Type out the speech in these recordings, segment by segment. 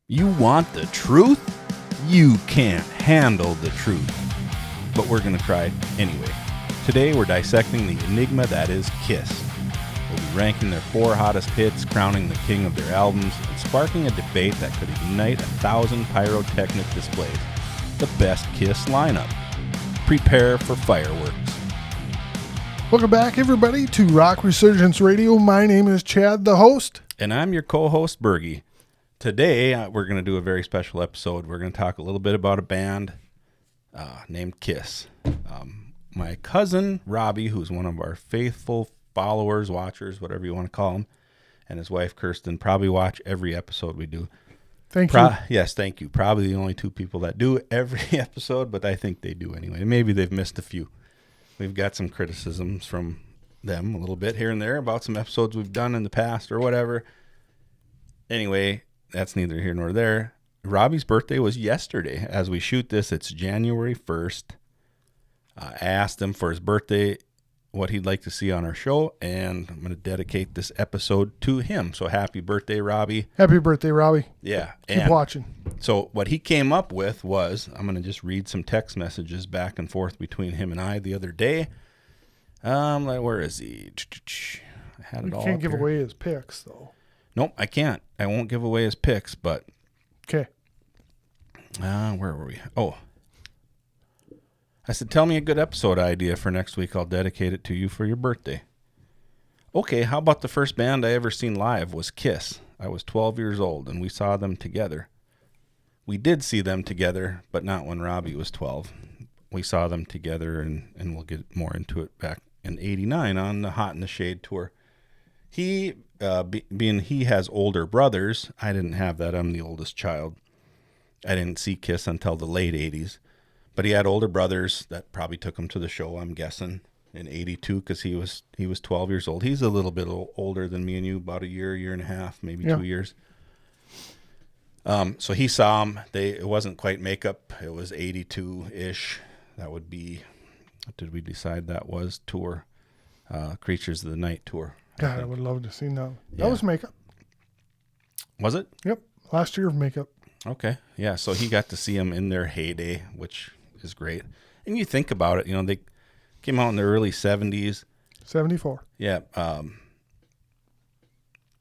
You want the truth? You can't handle the truth. But we're going to try anyway. Today we're dissecting the enigma that is Kiss. We'll be ranking their 4 hottest hits, crowning the king of their albums, and sparking a debate that could ignite 1,000 pyrotechnic displays. The best Kiss lineup. Prepare for fireworks. Welcome back, everybody, to Rock Resurgence Radio. My name is Chad, the host. And I'm your co-host, Bergy. Today, we're going to do a very special episode. We're going to talk a little bit about a band named Kiss. My cousin, Robbie, who's one of our faithful followers, watchers, whatever you want to call him, and his wife, Kirsten, probably watch every episode we do. Thank you. Yes, thank you. Probably the only 2 people that do every episode, but I think they do anyway. Maybe they've missed a few. We've got some criticisms from them a little bit here and there about some episodes we've done in the past or whatever. Anyway, that's neither here nor there. Robbie's birthday was yesterday. As we shoot this, it's January 1st. I asked him for his birthday what he'd like to see on our show, and I'm going to dedicate this episode to him. So happy birthday, Robbie. Happy birthday, Robbie. Yeah. Keep watching. So what he came up with was, I'm going to just read some text messages back and forth between him and I the other day. Where is he? I had it all. You can't up give here. away his picks, though. Nope, I can't. I won't give away his picks, but... Okay. Where were we? Oh. I said, tell me a good episode idea for next week. I'll dedicate it to you for your birthday. Okay, how about the first band I ever seen live was Kiss. I was 12 years old, and we saw them together. We did see them together, but not when Robbie was 12. We saw them together, and we'll get more into it back in 89 on the Hot in the Shade tour. He, being he has older brothers, I didn't have that. I'm the oldest child. I didn't see Kiss until the late 80s. But he had older brothers that probably took him to the show, I'm guessing, in 82 because he was 12 years old. He's a little bit older than me and you, about a year and a half, maybe 2 years. So he saw him. It wasn't quite makeup. It was 82-ish. That would be, what did we decide that was? Tour. Creatures of the Night tour. God, I would love to see that. Yeah. That was makeup. Was it? Yep. Last year of makeup. Okay. Yeah. So he got to see them in their heyday, which is great. And you think about it, they came out in the early 70s. 74. Yeah.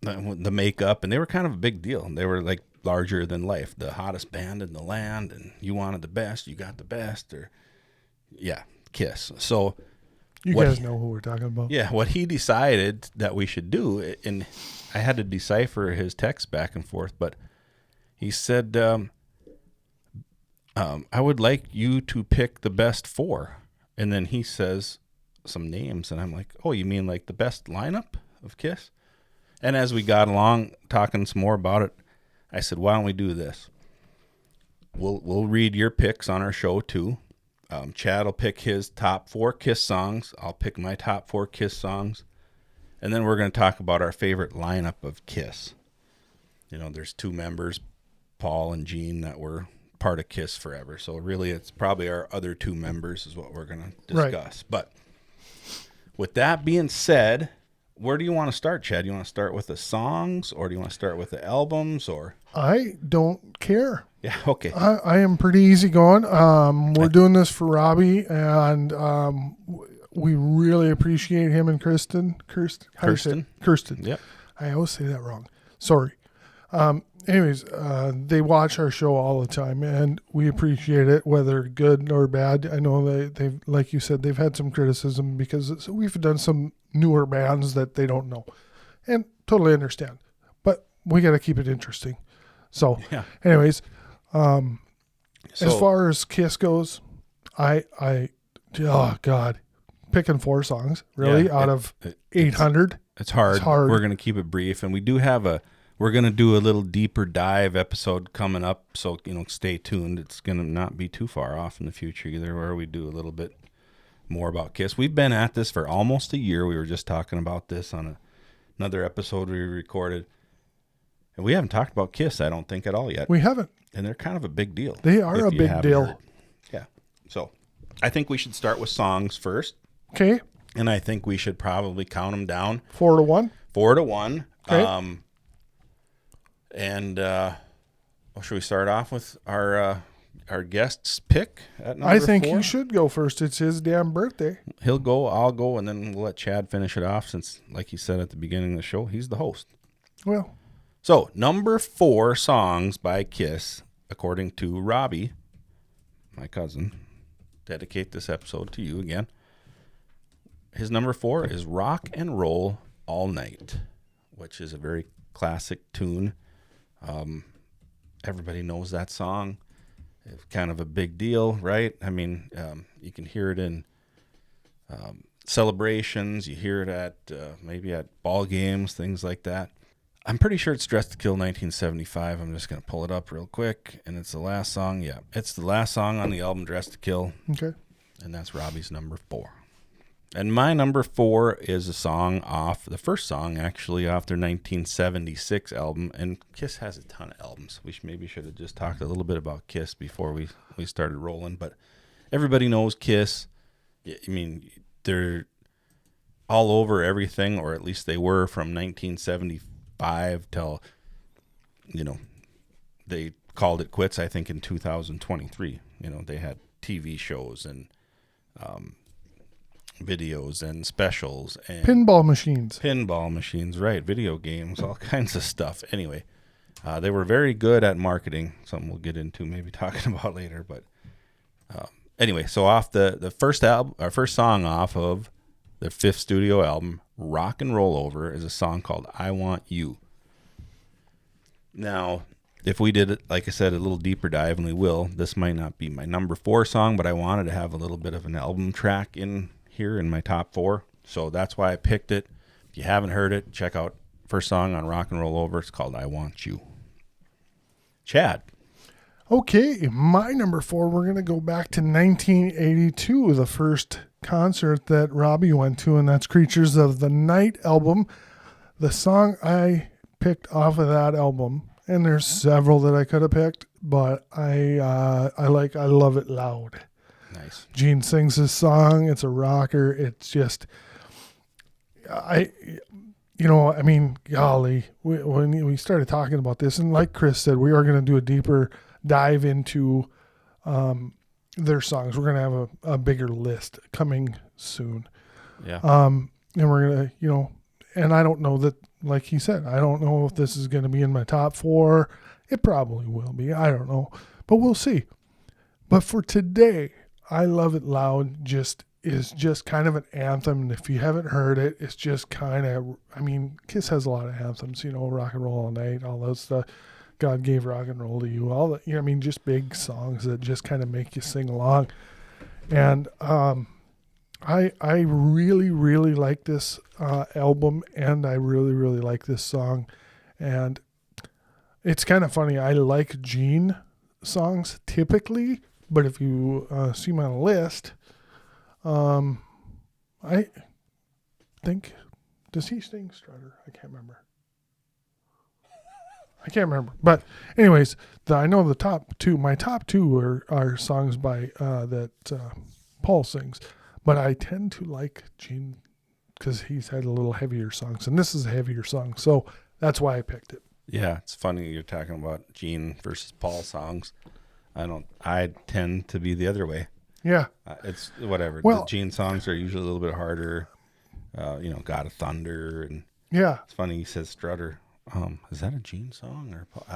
The makeup, and they were kind of a big deal. They were like larger than life, the hottest band in the land, and you wanted the best, you got the best, Kiss. So you guys know who we're talking about. Yeah, what he decided that we should do, and I had to decipher his text back and forth, but he said, I would like you to pick the best 4. And then he says some names, and I'm like, oh, you mean like the best lineup of Kiss? And as we got along, talking some more about it, I said, why don't we do this? We'll read your picks on our show, too. Chad will pick his top 4 Kiss songs. I'll pick my top 4 Kiss songs. And then we're going to talk about our favorite lineup of Kiss. There's 2 members, Paul and Gene, that were part of Kiss forever. So really, it's probably our other 2 members is what we're going to discuss. Right. But with that being said, where do you want to start, Chad? Do you want to start with the songs, or do you want to start with the albums, or? I don't care. Yeah, okay. I am pretty easygoing. We're doing this for Robbie, and we really appreciate him and Kirsten. Kirsten. Yep. I always say that wrong. Sorry. Anyways, they watch our show all the time, and we appreciate it, whether good or bad. I know they've, like you said, they've had some criticism because we've done some newer bands that they don't know, and totally understand. But we got to keep it interesting. So, anyways, as far as Kiss goes, oh God, picking 4 songs really out of 800. It's hard. We're going to keep it brief, and we do have we're going to do a little deeper dive episode coming up, so stay tuned. It's going to not be too far off in the future either, where we do a little bit more about Kiss. We've been at this for almost a year. We were just talking about this on another episode we recorded, and we haven't talked about Kiss, I don't think, at all yet. We haven't. And they're kind of a big deal. They are a big deal. Heard. Yeah. So I think we should start with songs first. Okay. And I think we should probably count them down. 4-1. 4-1. Okay. And Well, should we start off with our guest's pick at number I think 4? he should go first. It's his damn birthday. He'll go, I'll go, and then we'll let Chad finish it off since, like he said at the beginning of the show, he's the host. Well, So, number 4 songs by Kiss, according to Robbie, my cousin. Dedicate this episode to you again. His number 4 is Rock and Roll All Night, which is a very classic tune. Everybody knows that song. It's kind of a big deal, right? I mean, you can hear it in celebrations. You hear it at maybe at ball games, things like that. I'm pretty sure it's Dressed to Kill 1975. I'm just going to pull it up real quick. And it's the last song. Yeah, it's the last song on the album Dressed to Kill. okay. And that's Robbie's number 4. And my number 4 is a song off, the first song actually off their 1976 album. And Kiss has a ton of albums. We maybe should have just talked a little bit about Kiss before we started rolling. But everybody knows Kiss. I mean, they're all over everything, or at least they were from 1975 till, they called it quits, I think, in 2023. They had TV shows and videos and specials and Pinball machines, right? Video games, all kinds of stuff. Anyway, they were very good at marketing. Something we'll get into, maybe talking about later. But anyway, so off the first album, our first song off of the 5th studio album, Rock and Roll Over, is a song called "I Want You." Now, if we did it, like I said, a little deeper dive, and we will, this might not be my number 4 song, but I wanted to have a little bit of an album track in here in my top 4. So that's why I picked it. If you haven't heard it, check out first song on Rock and Roll Over. It's called "I Want You." Chad. Okay, my number 4, we're going to go back to 1982, the first concert that Robbie went to, and that's Creatures of the Night album. The song I picked off of that album, and there's several that I could have picked, but I Love It Loud. Nice. Gene sings his song. It's a rocker. It's just, golly, when we started talking about this, and like Chris said, we are going to do a deeper dive into their songs. We're going to have a bigger list coming soon. Yeah. And we're going to, and I don't know that, like he said, I don't know if this is going to be in my top 4. It probably will be. I don't know, but we'll see. But for today, I Love It Loud is just kind of an anthem. And if you haven't heard it, it's just kind of, Kiss has a lot of anthems, Rock and Roll All Night, all those stuff. God Gave Rock and Roll to You, all that, just big songs that just kind of make you sing along. And I really, really like this album, and I really, really like this song. And it's kind of funny. I like Gene songs typically, but if you see my list, I think, does he sing Strutter? I can't remember. But anyways, I know the top 2. My top 2 are songs by that Paul sings, but I tend to like Gene because he's had a little heavier songs, and this is a heavier song, so that's why I picked it. Yeah, it's funny you're talking about Gene versus Paul songs. I tend to be the other way. Yeah. It's whatever. Well, the Gene songs are usually a little bit harder. God of Thunder, and yeah. it's funny he says Strutter. Is that a Gene song or Paul?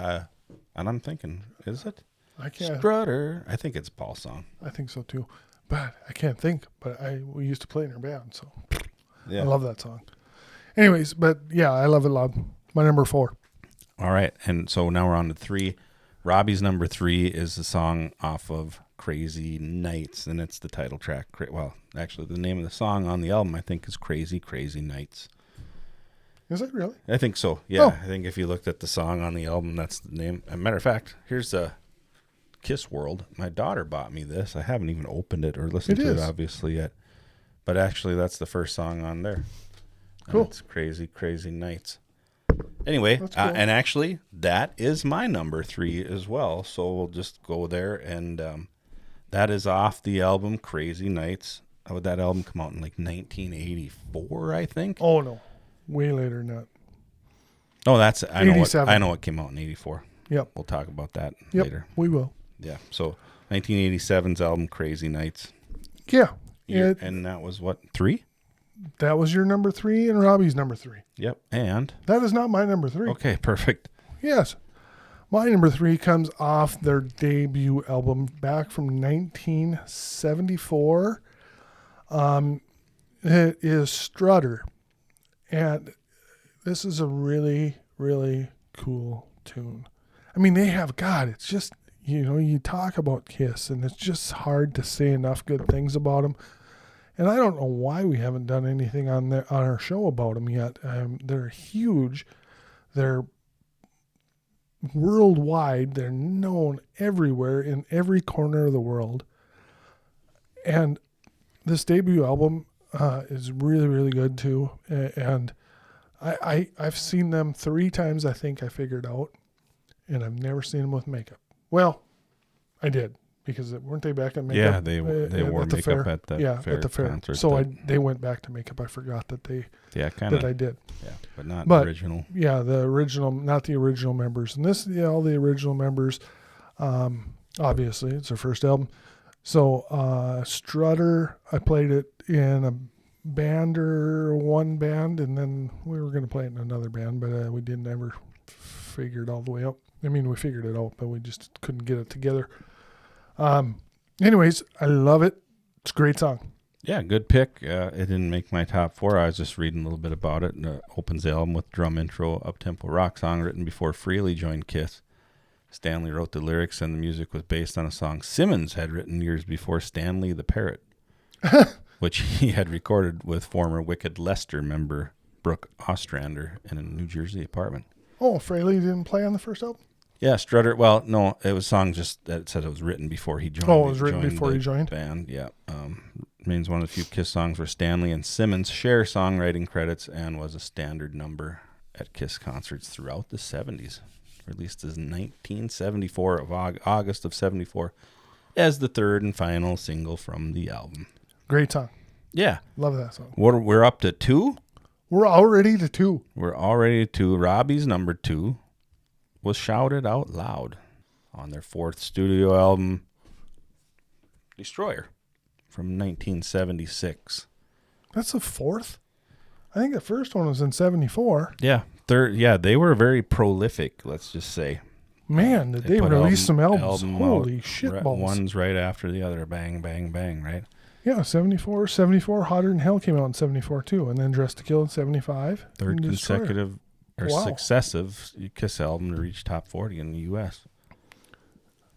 And I'm thinking, is it? I can't. Strutter. I think it's Paul's song. I think so too, but I can't think. But we used to play in her band, so Yeah. I love that song. Anyways, but yeah, I Love It Loud. My number 4. All right, and so now we're on to 3. Robbie's number 3 is the song off of Crazy Nights, and it's the title track. Well, actually, the name of the song on the album, I think, is Crazy, Crazy Nights. Is it really? I think so, yeah. Oh. I think if you looked at the song on the album, that's the name. As a matter of fact, here's a Kiss World. My daughter bought me this. I haven't even opened it or listened to it, obviously, yet. But actually, that's the first song on there. Cool. It's Crazy, Crazy Nights. Anyway, That's cool. And actually, that is my number 3 as well. So we'll just go there. And that is off the album Crazy Nights. How would that album come out in like 1984, I think? Oh, no. Way later than that. Oh, I know 87. I know it came out in 84. Yep. We'll talk about that Yep. later. We will. Yeah. So 1987's album Crazy Nights. Yeah. And that was what, 3? That was your number 3 and Robbie's number 3. Yep. And That is not my number 3. okay, perfect. Yes. My number 3 comes off their debut album back from 1974. It is Strutter. And this is a really, really cool tune. I mean, they have, God, it's just, you talk about Kiss, and it's just hard to say enough good things about them. And I don't know why we haven't done anything on our show about them yet. They're huge. They're worldwide. They're known everywhere in every corner of the world. And this debut album is really, really good too. And I've seen them 3 times, I think I figured out. And I've never seen them with makeup. Well, I did. Because weren't they back in makeup? Yeah, they wore at the makeup fair? at that yeah, fair at the fair. concert. So they went back to makeup. I forgot that I did. Yeah, but not the original. Yeah, the original, not the original members. And this, all the original members. Obviously, it's their first album. So Strutter, I played it in a band or one band, and then we were going to play it in another band, but we didn't ever figure it all the way out. I mean, we figured it out, but we just couldn't get it together. Anyways, I love it. It's a great song. Yeah, good pick. It didn't make my top 4. I was just reading a little bit about it. And it opens the album with drum intro, up-tempo rock song written before Frehley joined Kiss. Stanley wrote the lyrics, and the music was based on a song Simmons had written years before, Stanley the Parrot, which he had recorded with former Wicked Lester member Brooke Ostrander in a New Jersey apartment. Oh, Frehley didn't play on the first album? Yeah, Strutter. Well, no, it was a song just that it said it was written before he joined. Oh, it was written before he joined? Band, yeah. Remains one of the few Kiss songs where Stanley and Simmons share songwriting credits and was a standard number at Kiss concerts throughout the 70s. Released as 1974 of August of 74 as the third and final single from the album. Great song. Yeah. Love that song. We're up to 2? We're already to 2. We're already to Robbie's number 2 was Shouted Out Loud on their 4th studio album, Destroyer, from 1976. That's the 4th? I think the first one was in 74. Yeah. Third. Yeah, they were very prolific, let's just say. Man, did they release some albums. Holy shit balls. One's right after the other. Bang, bang, bang, right? Yeah, 74. Hotter Than Hell came out in 74 too, and then Dressed to Kill in 75. Third consecutive successive Kiss album to reach top 40 in the U.S.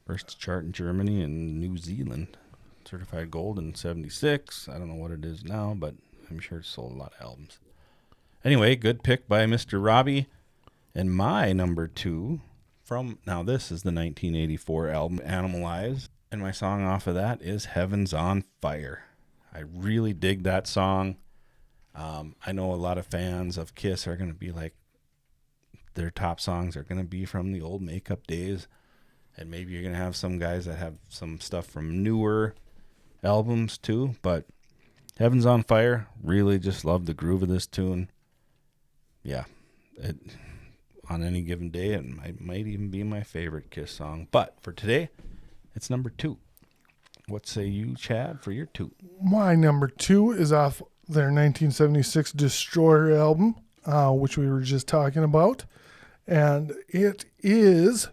First to chart in Germany and New Zealand. Certified gold in 76. I don't know what it is now, but I'm sure it sold a lot of albums. Anyway, good pick by Mr. Robbie. And my number 2 now this is the 1984 album Animalize. And my song off of that is Heaven's on Fire. I really dig that song. I know a lot of fans of Kiss are going to be like, their top songs are going to be from the old makeup days. And maybe you're going to have some guys that have some stuff from newer albums too. But Heaven's on Fire, really just love the groove of this tune. Yeah, on any given day, it might even be my favorite Kiss song. But for today, it's number 2. What say you, Chad, for your 2? My number 2 is off their 1976 Destroyer album, which we were just talking about. And it is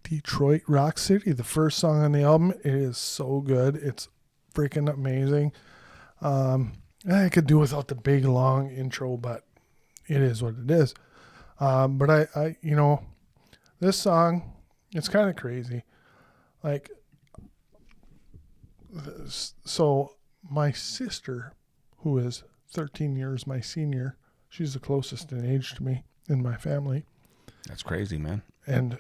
Detroit Rock City, the first song on the album. It is so good. It's freaking amazing. I could do without the big, long intro, but it is what it is. But I this song, it's kind of crazy. Like, so my sister, who is 13 years my senior, she's the closest in age to me in my family. That's crazy, man. And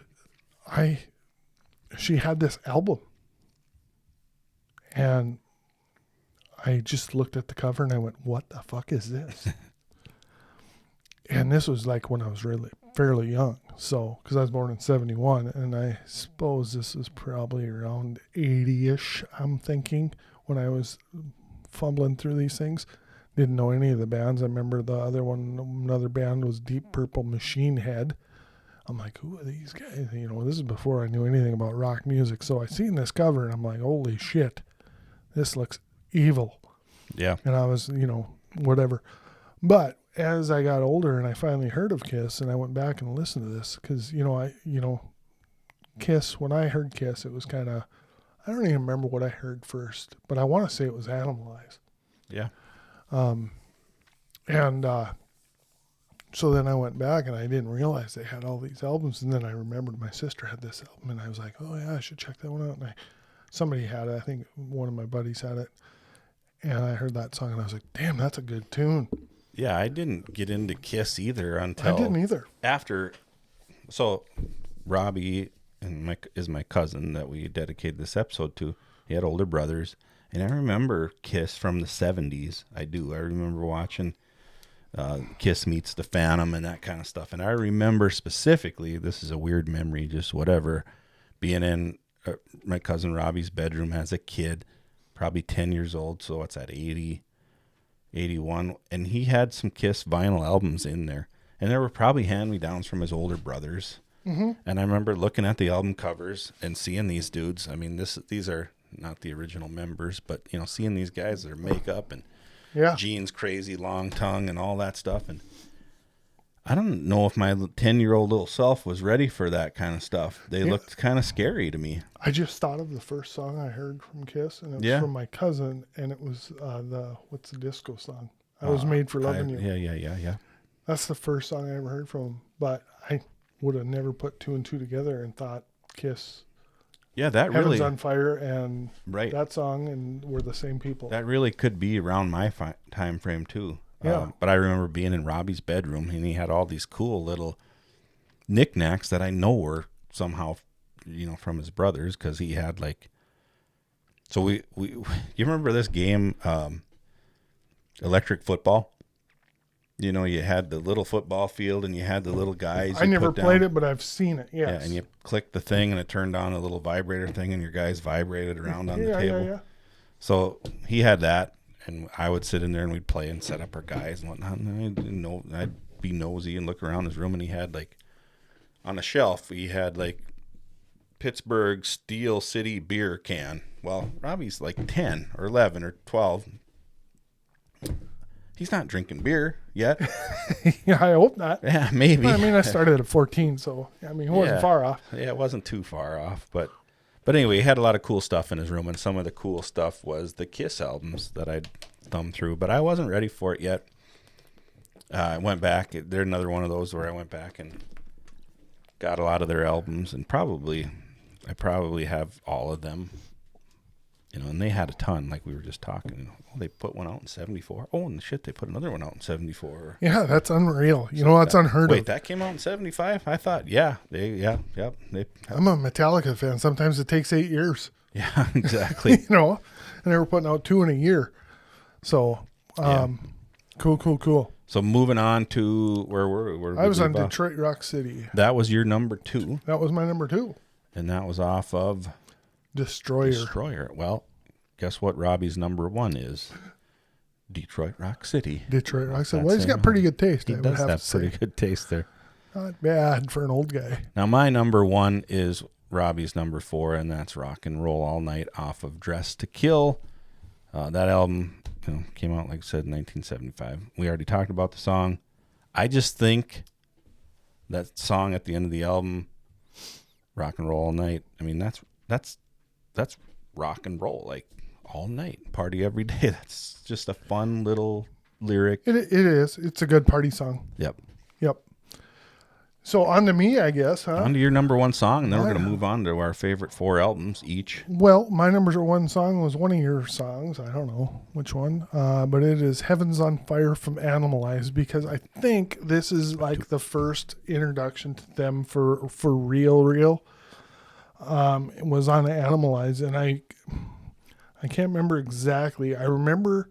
she had this album. And I just looked at the cover and I went, what the fuck is this? And this was like when I was really fairly young. So, because I was born in 71, and I suppose this was probably around 80-ish, I'm thinking, when I was fumbling through these things. Didn't know any of the bands. I remember the other one, another band was Deep Purple Machine Head. I'm like, who are these guys? You know, this is before I knew anything about rock music. So I seen this cover and I'm like, holy shit, this looks evil. Yeah. And I was, you know, whatever. But as I got older and I finally heard of Kiss and I went back and listened to this, because, Kiss, when I heard Kiss, it was kind of, I don't even remember what I heard first, but I want to say it was Animalize. Yeah. So then I went back and I didn't realize they had all these albums. And then I remembered my sister had this album and I was like, oh yeah, I should check that one out. And somebody had it. I think one of my buddies had it. And I heard that song and I was like, damn, that's a good tune. Yeah, I didn't get into Kiss either until I didn't either. After. So Robbie is my cousin that we dedicated this episode to. He had older brothers. And I remember Kiss from the 70s. I do. I remember watching Kiss Meets the Phantom and that kind of stuff. And I remember specifically, this is a weird memory, just whatever, being in my cousin Robbie's bedroom as a kid, probably 10 years old. So what's that, 80, 81? And he had some Kiss vinyl albums in there. And there were probably hand-me-downs from his older brothers. Mm-hmm. And I remember looking at the album covers and seeing these dudes. I mean, these are not the original members, but, seeing these guys, their makeup and jeans, crazy long tongue and all that stuff. And I don't know if my 10-year-old little self was ready for that kind of stuff. They looked kind of scary to me. I just thought of the first song I heard from Kiss, and it was from my cousin, and it was what's the disco song? I Was Made for Loving You. Yeah. That's the first song I ever heard from him, but I would have never put two and two together and thought Kiss. Yeah, that Heaven's really on Fire and that song, and we're the same people. That really could be around my time frame too. Yeah. But I remember being in Robbie's bedroom, and he had all these cool little knickknacks that I know were somehow, from his brothers, because he had like. So we you remember this game, electric football? You had the little football field and you had the little guys. I never played it, but I've seen it. Yes. Yeah, and you click the thing and it turned on a little vibrator thing and your guys vibrated around on the table. Yeah. So he had that, and I would sit in there and we'd play and set up our guys and whatnot. And I'd be nosy and look around his room, and he had like on a shelf, he had like Pittsburgh Steel City beer can. Well, Robbie's like 10 or 11 or 12. He's not drinking beer yet. Yeah, I hope not. Yeah, maybe. Well, I mean, I started at 14, so he wasn't far off. Yeah, it wasn't too far off. But anyway, he had a lot of cool stuff in his room, and some of the cool stuff was the Kiss albums that I'd thumbed through. But I wasn't ready for it yet. I went back. They're another one of those where I went back and got a lot of their albums, and I probably have all of them. And they had a ton, like we were just talking. Oh, they put one out in 74. Oh, and shit, they put another one out in 74. Yeah, that's unreal. That's unheard of. Wait, that came out in 75? I thought, I'm a Metallica fan. Sometimes it takes 8 years. Yeah, exactly. And they were putting out 2 in a year. So, cool. So moving on to where were we? I was on Detroit Rock City. That was your number 2. That was my number 2. And that was off of Destroyer. Well, guess what Robbie's number 1 is? Detroit Rock City. Detroit Rock City. Well, he's got pretty good taste. He does have pretty good taste there. Not bad for an old guy. Now, my number 1 is Robbie's number 4, and that's Rock and Roll All Night off of Dress to Kill. That album came out, like I said, in 1975. We already talked about the song. I just think that song at the end of the album, Rock and Roll All Night, I mean, that's rock and roll, like all night, party every day. That's just a fun little lyric. It is. It's a good party song. Yep. So on to me, I guess, huh? On to your number 1 song, and then we're going to move on to our favorite 4 albums each. Well, my number 1 song was one of your songs. I don't know which one, but it is Heaven's on Fire from Animalize, because I think this is like the first introduction to them for real. It was on Animalize, and I can't remember exactly. I remember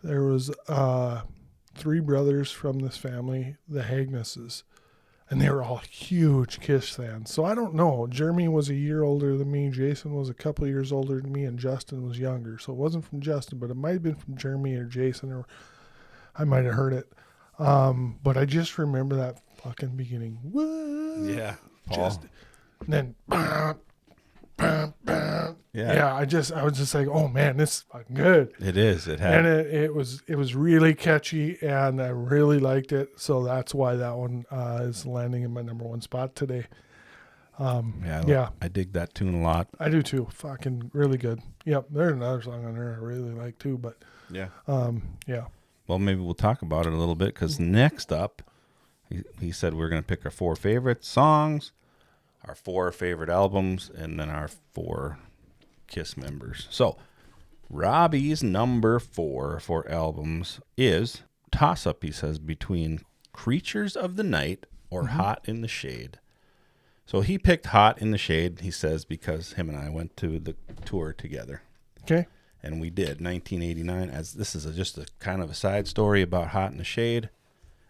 there was 3 brothers from this family, the Hagnesses, and they were all huge Kiss fans. So I don't know. Jeremy was a year older than me. Jason was a couple of years older than me, and Justin was younger. So it wasn't from Justin, but it might have been from Jeremy or Jason, or I might have heard it. But I just remember that fucking beginning. What? Yeah, Paul. Just then. Yeah. Yeah, I was just like, oh man, this is fucking good. It is. It had. And it was really catchy, and I really liked it. So that's why that one is landing in my number one spot today. I dig that tune a lot. I do too. Fucking really good. Yep, there's another song on there I really like too. But Yeah. yeah. Well, maybe we'll talk about it a little bit because next up, he said we're going to pick our 4 favorite songs, our 4 favorite albums, and then our 4 Kiss members. So, Robbie's number 4 for albums is toss-up, he says, between Creatures of the Night or Hot in the Shade. So he picked Hot in the Shade, he says, because him and I went to the tour together. Okay. And we did, 1989. As this is just a kind of a side story about Hot in the Shade.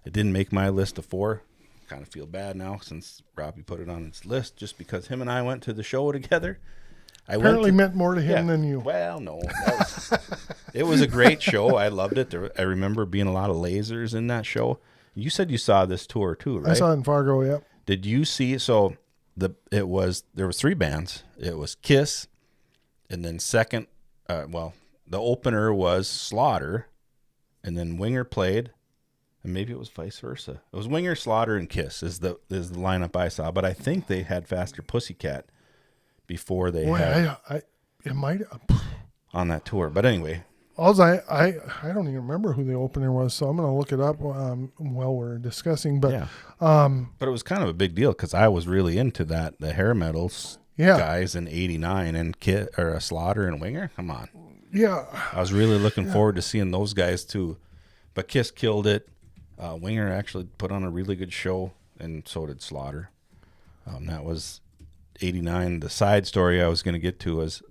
It didn't make my list of 4. Kind of feel bad now since Robbie put it on his list just because him and I went to the show together. Apparently meant more to him than you. Well, no. It was a great show. I loved it. I remember being a lot of lasers in that show. You said you saw this tour too, right? I saw it in Fargo, yep. Did you see? So there was 3 bands. It was Kiss, and then second, the opener was Slaughter, and then Winger played, and maybe it was vice versa. It was Winger, Slaughter, and Kiss is the lineup I saw. But I think they had Faster Pussycat before they had it might on that tour. But anyway, I don't even remember who the opener was, so I'm gonna look it up while we're discussing. But yeah. But it was kind of a big deal because I was really into the hair metals guys in '89 and Slaughter and Winger. Come on, yeah, I was really looking forward to seeing those guys too. But Kiss killed it. Winger actually put on a really good show, and so did Slaughter. That was '89. The side story I was going to get to was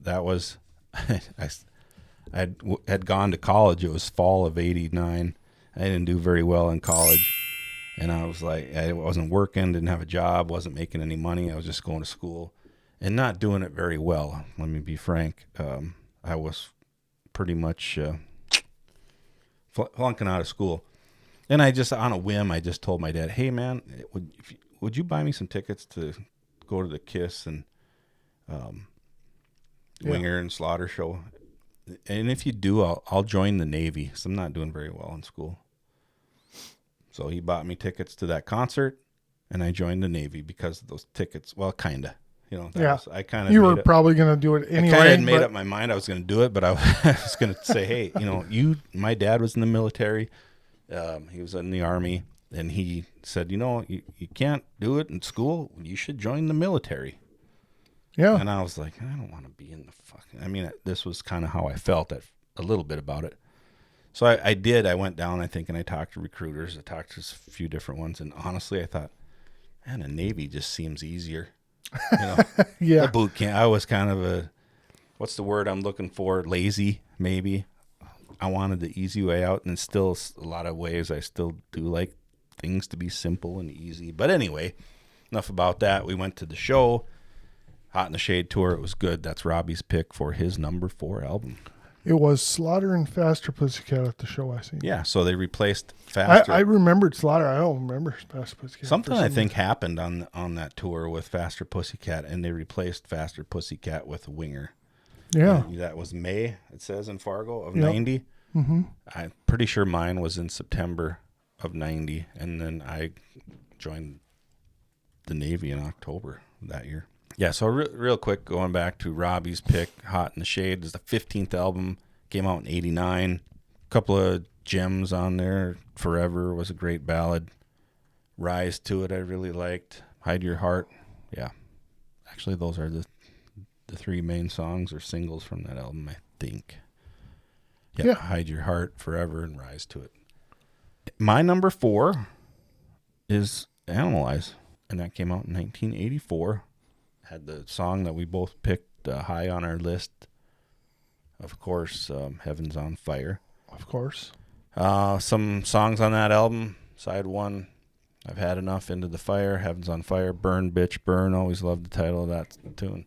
I had gone to college. It was fall of '89. I didn't do very well in college, and I was like, I wasn't working, didn't have a job, wasn't making any money. I was just going to school and not doing it very well. Let me be frank. I was pretty much flunking out of school. And I just, on a whim, I just told my dad, hey, man, would you buy me some tickets to go to the Kiss and Winger and Slaughter show? And if you do, I'll join the Navy, because I'm not doing very well in school. So he bought me tickets to that concert, and I joined the Navy because of those tickets. Well, kind of. I kind of. You were probably going to do it anyway. I kind of had made up my mind I was going to do it, but I was going to say, hey, my dad was in the military. He was in the Army, and he said, you can't do it in school. You should join the military. Yeah. And I was like, I don't want to be in the fucking... I mean, this was kind of how I felt a little bit about it. So I did. I went down, I think, and I talked to recruiters. I talked to a few different ones, and honestly, I thought, man, the Navy just seems easier. Yeah. The boot camp. I was kind of what's the word I'm looking for? Lazy, maybe. I wanted the easy way out, and still a lot of ways I still do like things to be simple and easy. But anyway, enough about that. We went to the show, Hot in the Shade tour. It was good. That's Robbie's pick for his number 4 album. It was Slaughter and Faster Pussycat at the show I seen. Yeah, so they replaced Faster. I remembered Slaughter. I don't remember Faster Pussycat. Something I think happened on that tour with Faster Pussycat, and they replaced Faster Pussycat with Winger. Yeah. That was May, it says in Fargo, of 90. Mm-hmm. I'm pretty sure mine was in September of 90, and then I joined the Navy in October that year. Yeah, so real quick, going back to Robbie's pick, Hot in the Shade is the 15th album, came out in 89. A couple of gems on there. Forever was a great ballad. Rise to It I really liked. Hide Your Heart. Yeah. Actually, those are the 3 main songs or singles from that album, I think. Yeah. Hide Your Heart, Forever, and Rise to It. My number 4 is Animalize, and that came out in 1984. Had the song that we both picked high on our list. Of course, Heaven's on Fire. Of course. Some songs on that album. Side 1, I've Had Enough, Into the Fire, Heaven's on Fire, Burn, Bitch, Burn. Always loved the title of that tune.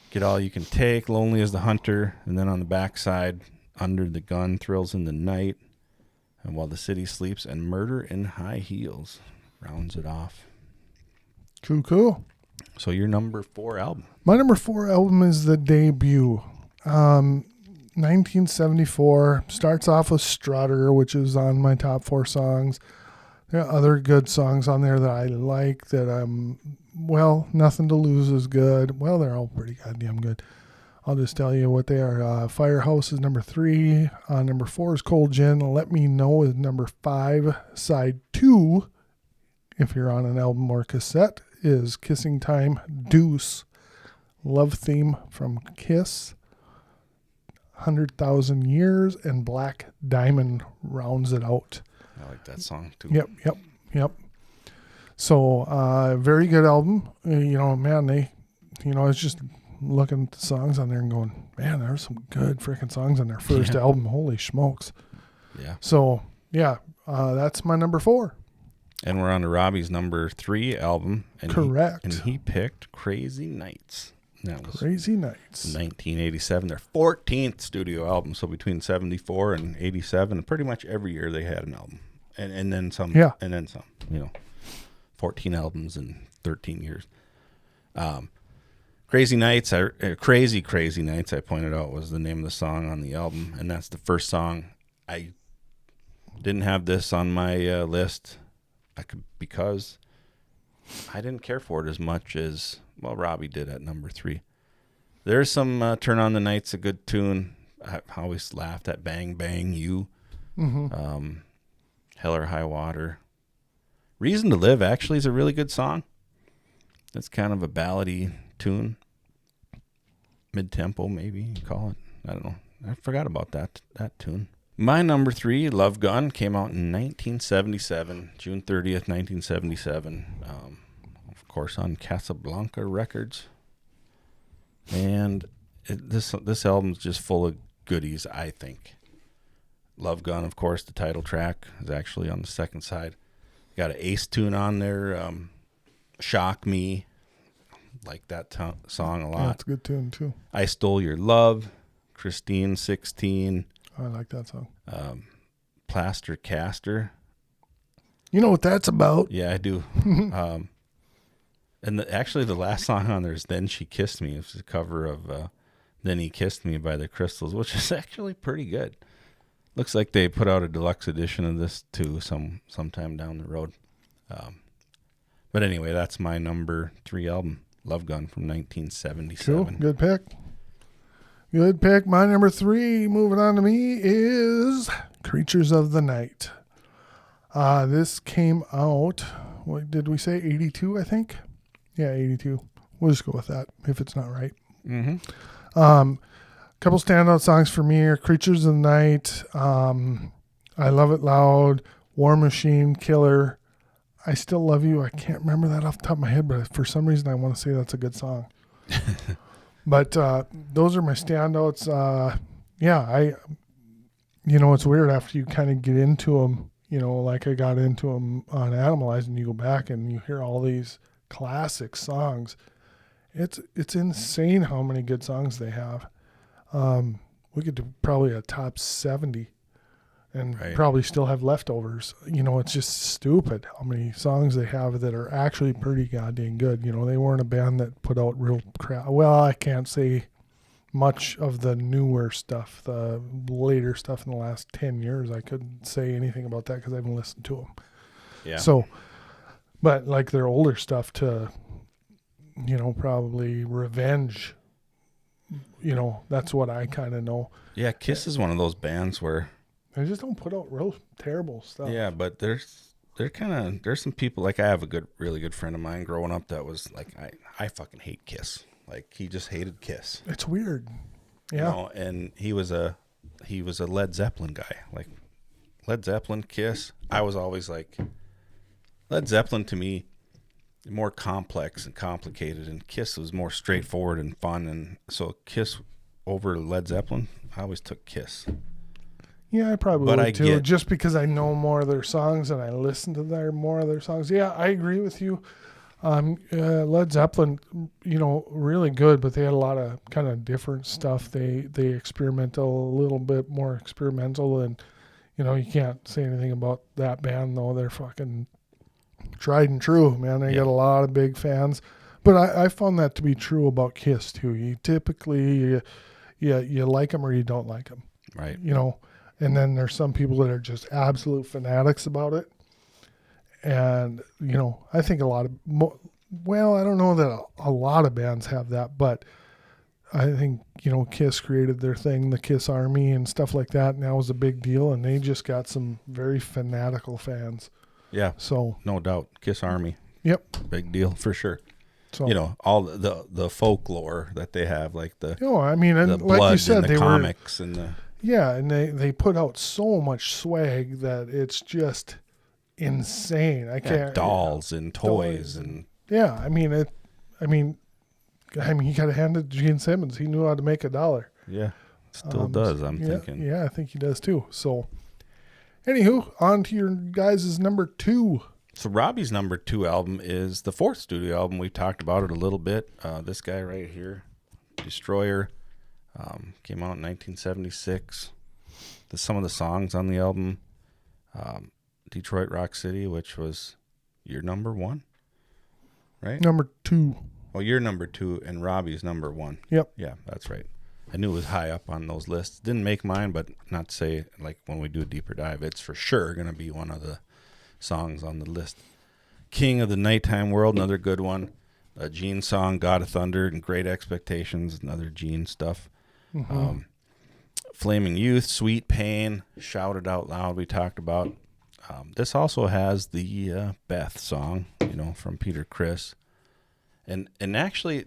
Get All You Can Take, Lonely as the Hunter. And then on the backside, Under the Gun, Thrills in the Night. And While the City Sleeps and Murder in High Heels rounds it off. Cool. So your number 4 album. My number 4 album is the debut. 1974. Starts off with Strutter, which is on my top 4 songs. There are other good songs on there that I like that Nothing to Lose is good. Well, they're all pretty goddamn good. I'll just tell you what they are. Firehouse is number 3. Number 4 is Cold Gin. Let Me Know is number 5. Side 2, if you're on an album or cassette, is Kissing Time Deuce. Love Theme from Kiss. 100,000 Years, and Black Diamond rounds it out. I like that song too. Yep. So, very good album. I was just looking at the songs on there and going, man, there's some good freaking songs on their first album. Holy smokes. Yeah. So, that's my number 4. And we're on to Robbie's number 3 album. And Correct. He picked Crazy Nights. That was Crazy Nights. 1987, their 14th studio album. So between 74 and 87, pretty much every year they had an album. And then some. Yeah. And then some. 14 albums in 13 years. Crazy Nights, Crazy Nights, I pointed out, was the name of the song on the album. And that's the first song. I didn't have this on my list because I didn't care for it as much as, Robbie did at number 3. There's some Turn on the Night's a good tune. I always laughed at Bang Bang You. Mm-hmm. Hell or High Water. Reason to Live actually is a really good song. That's kind of a ballady tune. Mid-tempo, maybe you call it. I don't know. I forgot about that tune. My number 3, Love Gun, came out in 1977, June 30th, 1977. Of course, on Casablanca Records. And this album's just full of goodies, I think. Love Gun, of course, the title track is actually on the second side. Got an Ace tune on there, Shock Me. Like that song a lot. Yeah, it's a good tune, too. I Stole Your Love, Christine 16. I like that song. Plaster Caster. You know what that's about? Yeah, I do. And actually the last song on there is Then She Kissed Me. It's a cover of Then He Kissed Me by the Crystals, which is actually pretty good. Looks like they put out a deluxe edition of this too sometime down the road. But anyway, that's my number 3 album, Love Gun from 1977. Cool. Good pick. Good pick. My number 3, moving on to me, is Creatures of the Night. This came out, what did we say, 82, I think? Yeah, 82. We'll just go with that if it's not right. Mm-hmm. Couple standout songs for me are Creatures of the Night, I Love It Loud, War Machine, Killer, I Still Love You. I can't remember that off the top of my head, but for some reason I want to say that's a good song. But those are my standouts. It's weird after you kind of get into them, like I got into them on Animalize, and you go back and you hear all these classic songs. It's insane how many good songs they have. We could do probably a top 70 and probably still have leftovers. It's just stupid how many songs they have that are actually pretty goddamn good. They weren't a band that put out real crap. Well, I can't say much of the newer stuff, the later stuff in the last 10 years. I couldn't say anything about that because I haven't listened to them. Yeah. So, but like their older stuff to, probably Revenge, that's what I kind of know. Yeah, Kiss is one of those bands where they just don't put out real terrible stuff. Yeah, but there's some people, like I have a really good friend of mine growing up that was like, I fucking hate Kiss. Like he just hated Kiss. It's weird. Yeah. And he was a Led Zeppelin guy. Like Led Zeppelin, Kiss. I was always like, Led Zeppelin to me more complex and complicated, and Kiss was more straightforward and fun. And so Kiss over Led Zeppelin, I always took Kiss. Yeah, I probably would too. Just because I know more of their songs and I listen to more of their songs. Yeah, I agree with you. Led Zeppelin, really good, but they had a lot of kind of different stuff. They experimental, a little bit more experimental, and you can't say anything about that band though. They're fucking tried and true, man. They got a lot of big fans. But I found that to be true about Kiss too. You typically, you like them or you don't like them. Right. And then there's some people that are just absolute fanatics about it. And, I think a lot of, I don't know that a lot of bands have that, but I think, Kiss created their thing, the Kiss Army and stuff like that. And that was a big deal. And they just got some very fanatical fans. Yeah. So. No doubt. Kiss Army. Yep. Big deal for sure. So. All the folklore that they have, like the, and the like blood you said, and the comics and the. Yeah. And they put out so much swag that it's just insane. I can't. Dolls and toys and. Yeah. You got to hand it to Gene Simmons. He knew how to make $1. Yeah, still does. I'm thinking. Yeah, I think he does too. So, anywho, on to your guys' number 2. So Robbie's number 2 album is the 4th studio album. We talked about it a little bit. This guy right here, Destroyer, came out in 1976. Some of the songs on the album, Detroit Rock City, which was your number 1, right? Number 2. Well, you're number 2 and Robbie's number 1. Yep. Yeah, that's right. I knew it was high up on those lists. Didn't make mine, but not to say, like, when we do a deeper dive, it's for sure going to be one of the songs on the list. King of the Nighttime World, another good one. A Gene song, God of Thunder, and Great Expectations, another Gene stuff. Mm-hmm. Flaming Youth, Sweet Pain, Shout It Out Loud, we talked about. This also has the Beth song, from Peter Criss. And actually,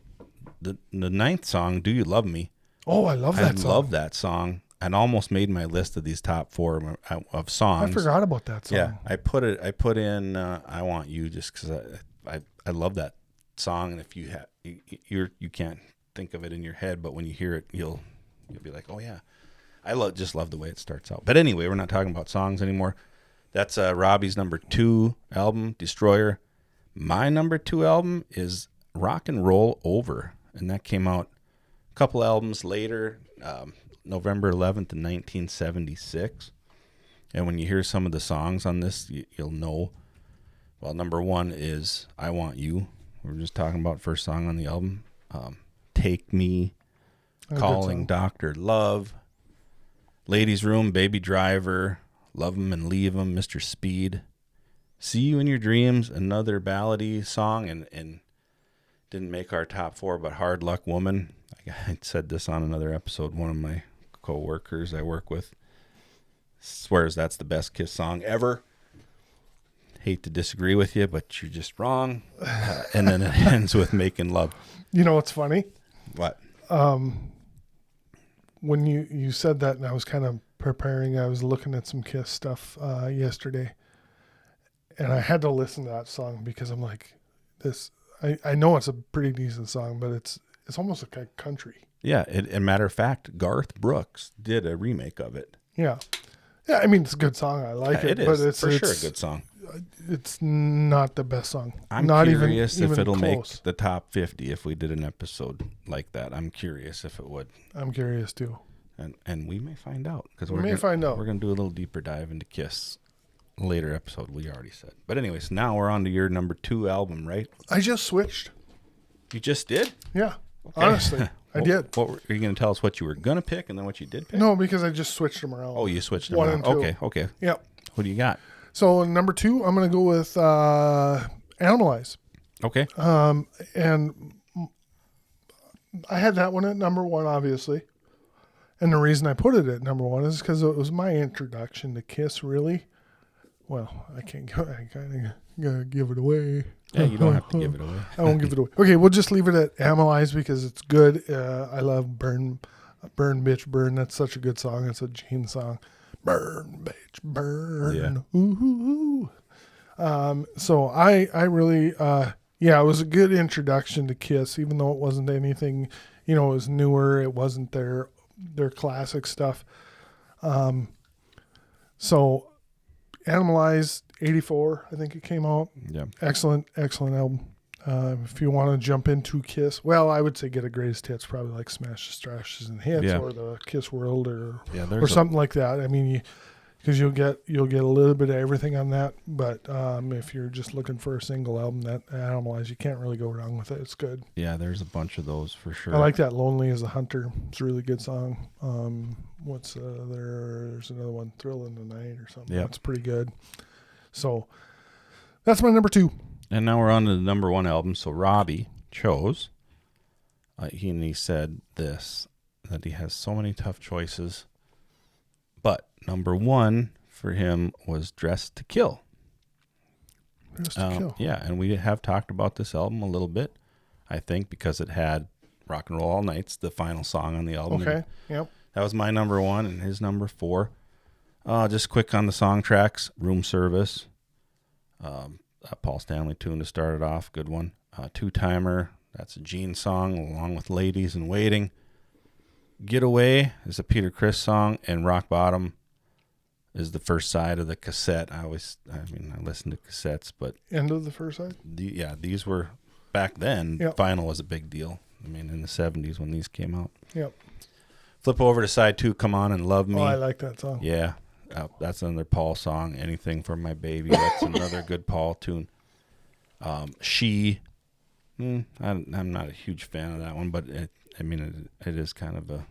the 9th song, Do You Love Me? Oh, I love that song. I love that song. And almost made my list of these top 4 of songs. I forgot about that song. Yeah, I put in I Want You just because I love that song. And if you you can't think of it in your head, but when you hear it, you'll be like, oh yeah, just love the way it starts out. But anyway, we're not talking about songs anymore. That's Robbie's number 2 album, Destroyer. My number 2 album is Rock and Roll Over, and that came out a couple albums later, November 11th in 1976. And when you hear some of the songs on this, you'll know. Well, number 1 is I Want You. We're just talking about first song on the album. Take Me, Calling Dr. Love, Ladies Room, Baby Driver, Love 'Em and Leave 'Em, Mr. Speed, See You in Your Dreams, another ballady song, and didn't make our top 4, but Hard Luck Woman. I said this on another episode. One of my co-workers I work with swears that's the best Kiss song ever. Hate to disagree with you, but you're just wrong. And then it ends with Making Love. You know what's funny? What? When you said that, and I was kind of preparing, I was looking at some Kiss stuff yesterday, and I had to listen to that song because I'm like, this. I know it's a pretty decent song, but it's almost like a country. Yeah, and matter of fact, Garth Brooks did a remake of it. Yeah. Yeah, I mean, it's a good song. I like it. It is, but it's for sure a good song. It's not the best song. I'm not curious even if it'll close. make the top 50 if we did an episode like that. I'm curious if it would. I'm curious, too. And we may find out. Because we may find out. We're going to do a little deeper dive into Kiss. Later episode, we already said. But anyways, now we're on to your number 2 album, right? I just switched. You just did? Yeah. Okay. Honestly, I did. Are you going to tell us what you were going to pick and then what you did pick? No, because I just switched them around. Oh, you switched them 1 around. and 2. Okay. Yep. What do you got? So number 2, I'm going to go with Animalize. Okay. And I had that one at number 1, obviously. And the reason I put it at number 1 is because it was my introduction to Kiss, really. Well, I kind of gotta give it away. Yeah, you don't have to give it away. I won't give it away. Okay, we'll just leave it at Animalize because it's good. I love Burn, Bitch, Burn. That's such a good song. It's a Gene song. Burn, bitch, burn. Yeah. Ooh. So I really, it was a good introduction to Kiss, even though it wasn't anything, it was newer. It wasn't their classic stuff. So Animalize, 84, I think it came out. Yeah. Excellent album. If you want to jump into Kiss, well, I would say get a greatest hits, probably like Smash the Trashes and Hits or the Kiss World or something like that. I mean, because you'll get a little bit of everything on that. But if you're just looking for a single album that Animalize, you can't really go wrong with it. It's good. Yeah, there's a bunch of those for sure. I like that Lonely as a Hunter. It's a really good song. What's there's another one, Thrill in the Night or something. Yep. It's pretty good. So that's my number 2. And now we're on to the number 1 album. So Robbie chose, he said this, that he has so many tough choices, but number 1 for him was Dressed to Kill. Dressed to Kill. Yeah, and we have talked about this album a little bit, I think, because it had Rock and Roll All Night's the final song on the album. Okay, yep. That was my number 1 and his number 4. Just quick on the song tracks, Room Service, a Paul Stanley tune to start it off, good one. Two-Timer, that's a Gene song, along with Ladies in Waiting. Getaway is a Peter Criss song, and Rock Bottom is the first side of the cassette. I listen to cassettes, but End of the first side? These were, back then, Yep. vinyl was a big deal. I mean, in the 70s when these came out. Yep. Flip over to side 2, Come On and Love Me. Oh, I like that song. Yeah, that's another Paul song. Anything for My Baby. That's another good Paul tune. She, I'm not a huge fan of that one, but it is kind of a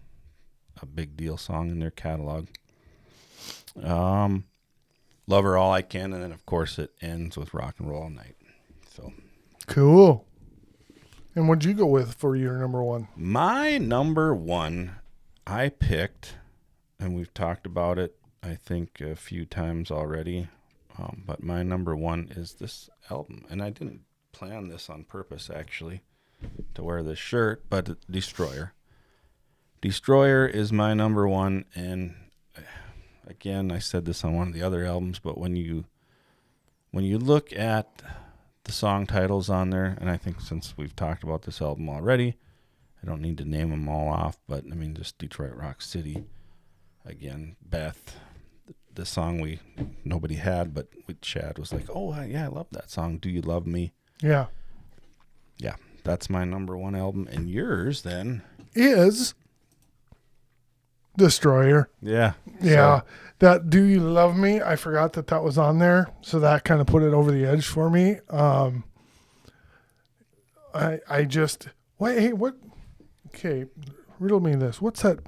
big deal song in their catalog. Love Her All I Can, and then of course it ends with Rock and Roll All Night. So cool. And what'd you go with for your number 1? my number 1, I picked, and we've talked about it, I think, a few times already. But my number 1 is this album, and I didn't plan this on purpose actually to wear this shirt, but Destroyer. Destroyer is my number 1, and again, I said this on one of the other albums, but when you look at the song titles on there, and I think since we've talked about this album already, I don't need to name them all off, but I mean, just Detroit Rock City. Again, Beth, the song nobody had, but Chad was like, oh, yeah, I love that song. Do You Love Me? Yeah. Yeah, that's my number 1 album. And yours, then? Is Destroyer. Yeah. Yeah. So, That Do You Love Me? I forgot that was on there. So that kind of put it over the edge for me. I just, what? Okay, riddle me this. What's that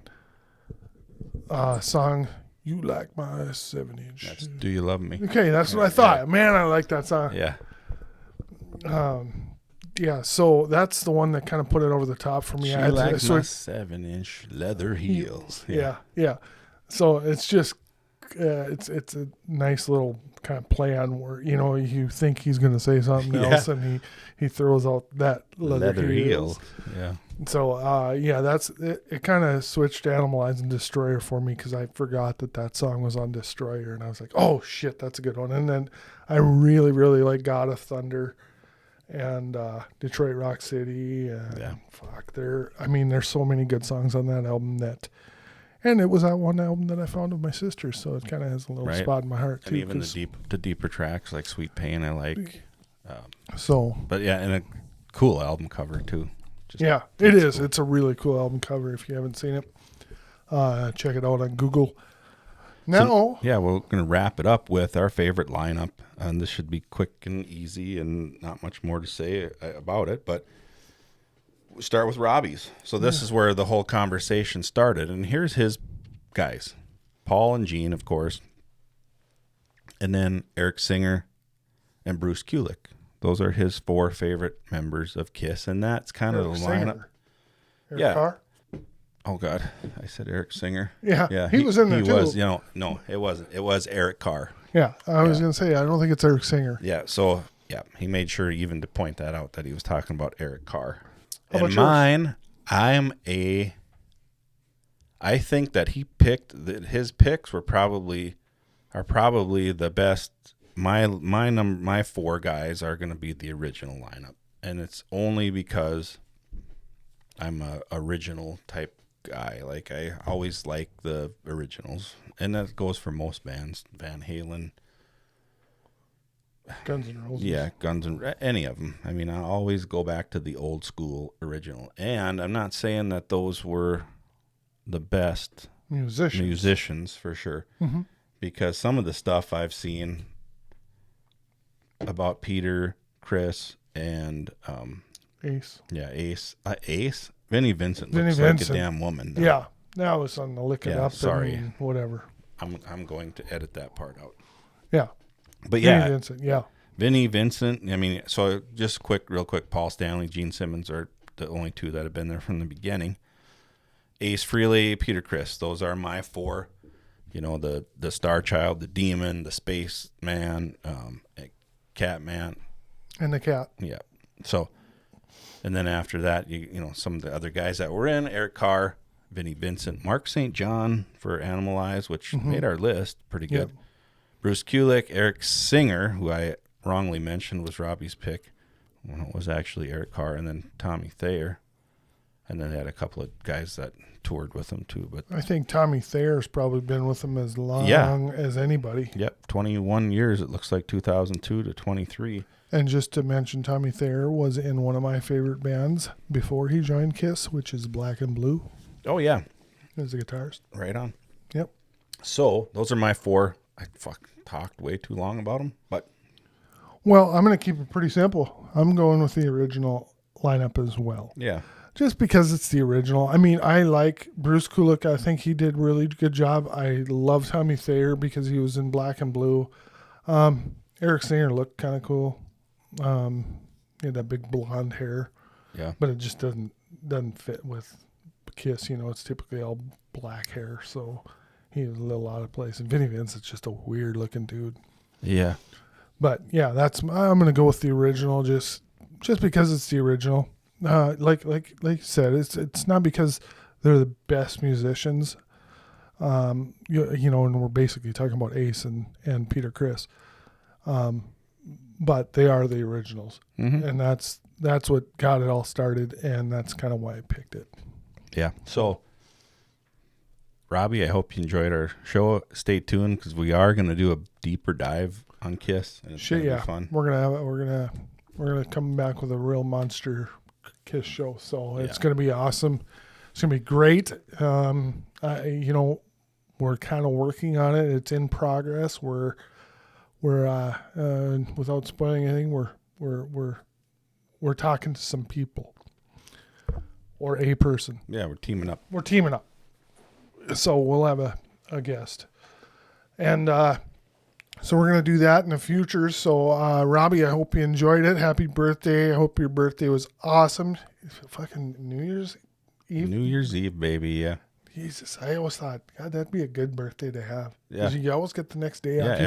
song? You Like My 7-inch. that's Do You Love Me? Okay, that's what I thought. Yeah. Man, I like that song. Yeah. Yeah, so that's the one that kind of put it over the top for me. She likes my 7-inch leather heels. Yeah. So it's just, it's a nice little kind of play on where, you think he's going to say something else, and he throws out that leather heels. Yeah. So, that's it. It kind of switched Animalize and Destroyer for me because I forgot that song was on Destroyer, and I was like, oh shit, that's a good one. And then I really, really like God of Thunder and Detroit Rock City. There's so many good songs on that album and it was that one album that I found of my sister, so it kind of has a little spot in my heart too. And even the deeper tracks like Sweet Pain, I like. But yeah, and a cool album cover too. It is. Cool. It's a really cool album cover. If you haven't seen it, check it out on Google. Now, we're going to wrap it up with our favorite lineup, and this should be quick and easy and not much more to say about it, but we start with Robbie's. So this is where the whole conversation started, and here's his guys. Paul and Gene, of course, and then Eric Singer and Bruce Kulick. Those are his 4 favorite members of KISS, and that's kind of the lineup. Eric Carr? Oh, God. I said Eric Singer. Yeah, he was in there, too. Was, no, it wasn't. It was Eric Carr. Yeah, I was going to say, I don't think it's Eric Singer. Yeah, so, he made sure even to point that out, that he was talking about Eric Carr. How and about mine, I think that he picked, that his picks are probably the best. My 4 guys are going to be the original lineup, and it's only because I'm a original type guy. Like, I always like the originals, and that goes for most bands. Van Halen, Guns N' Roses. Yeah, any of them. I mean, I always go back to the old school original, and I'm not saying that those were the best musicians for sure. Mm-hmm. because some of the stuff I've seen about Peter, Chris, and Ace. yeah, Ace, Vinnie Vincent Vinnie looks Vincent. like a damn woman. Though. Yeah. Now it's on the lick it Yeah, up. sorry. And whatever. I'm going to edit that part out. Yeah. But yeah, Vinnie Vincent. Yeah. Vinnie Vincent. I mean, so just real quick. Paul Stanley, Gene Simmons are the only two that have been there from the beginning. Ace Frehley, Peter Criss. Those are my four. You know, the Star Child, the Demon, the Space Man, Cat Man, And the cat. yeah. So, and then after that, you know, some of the other guys that were in: Eric Carr, Vinnie Vincent, Mark St. John for Animalize, which made our list pretty good. Yep. Bruce Kulick, Eric Singer, who I wrongly mentioned was Robbie's pick. Well, it was actually Eric Carr, and then Tommy Thayer. And then they had a couple of guys that toured with him too. But I think Tommy Thayer's probably been with them as long as anybody. yep, 21 years. It looks like 2002 to 23. And just to mention, Tommy Thayer was in one of my favorite bands before he joined Kiss, which is Black and Blue. Oh yeah, As a guitarist. right on. Yep. So those are my four. I talked way too long about them, but Well, I'm going to keep it pretty simple. I'm going with the original lineup as well. yeah, Just because it's the original. I mean, I like Bruce Kulick. I think he did a really good job. I love Tommy Thayer because he was in Black and Blue. Eric Singer looked kind of cool. He had that big blonde hair, yeah, but it just doesn't fit with Kiss. You know, it's typically all black hair, so he was a little out of place. And Vinnie Vincent's just a weird looking dude. yeah. But yeah, I'm gonna go with the original just because it's the original. Like you said, it's not because they're the best musicians. You know, and we're basically talking about Ace and Peter Criss. But they are the originals, and that's what got it all started, and that's kind of why I picked it. Yeah. So, Robbie, I hope you enjoyed our show. Stay tuned because we are going to do a deeper dive on Kiss, and it's going to be fun. We're gonna come back with a real monster Kiss show, so it's gonna be awesome. It's gonna be great. You know, we're kind of working on it. It's in progress. We're without spoiling anything, we're talking to some people or a person. Yeah, we're teaming up. We're teaming up. So we'll have a guest. And so we're going to do that in the future. So, Robbie, I hope you enjoyed it. Happy birthday. I hope your birthday was awesome. Fucking New Year's Eve. New Year's Eve, baby, yeah. Jesus, I always thought, God, that'd be a good birthday to have. Yeah. 'Cause you always get the next day Yeah, off. You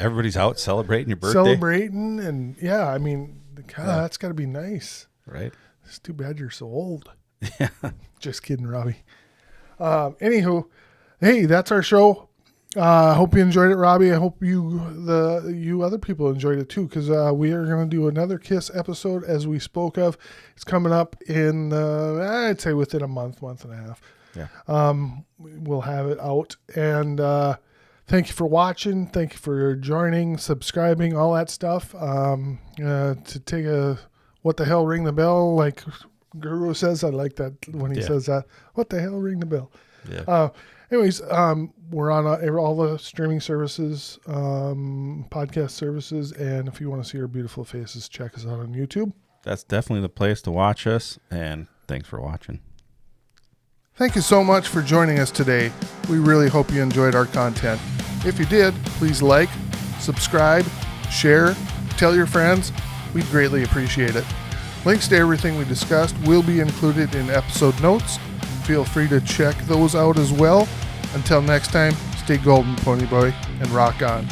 everybody's out celebrating your birthday. celebrating. And, yeah, I mean, God, that's got to be nice. Right? It's too bad you're so old. Yeah. Just kidding, Robbie. Anywho, hey, that's our show. I hope you enjoyed it, Robbie. I hope you other people enjoyed it too, because we are going to do another Kiss episode, as we spoke of. It's coming up in, I'd say within a month and a half. Yeah. We'll have it out. And thank you for watching. Thank you for joining, subscribing, all that stuff. To take a what the hell, ring the bell, like Guru says. I like that when he says that. What the hell, ring the bell. Yeah. Anyways, we're on all the streaming services, podcast services, and if you want to see our beautiful faces, check us out on YouTube. That's definitely the place to watch us, and thanks for watching. Thank you so much for joining us today. We really hope you enjoyed our content. If you did, please like, subscribe, share, tell your friends. We'd greatly appreciate it. Links to everything we discussed will be included in episode notes. Feel free to check those out as well. Until next time, stay golden, Pony Boy, and rock on.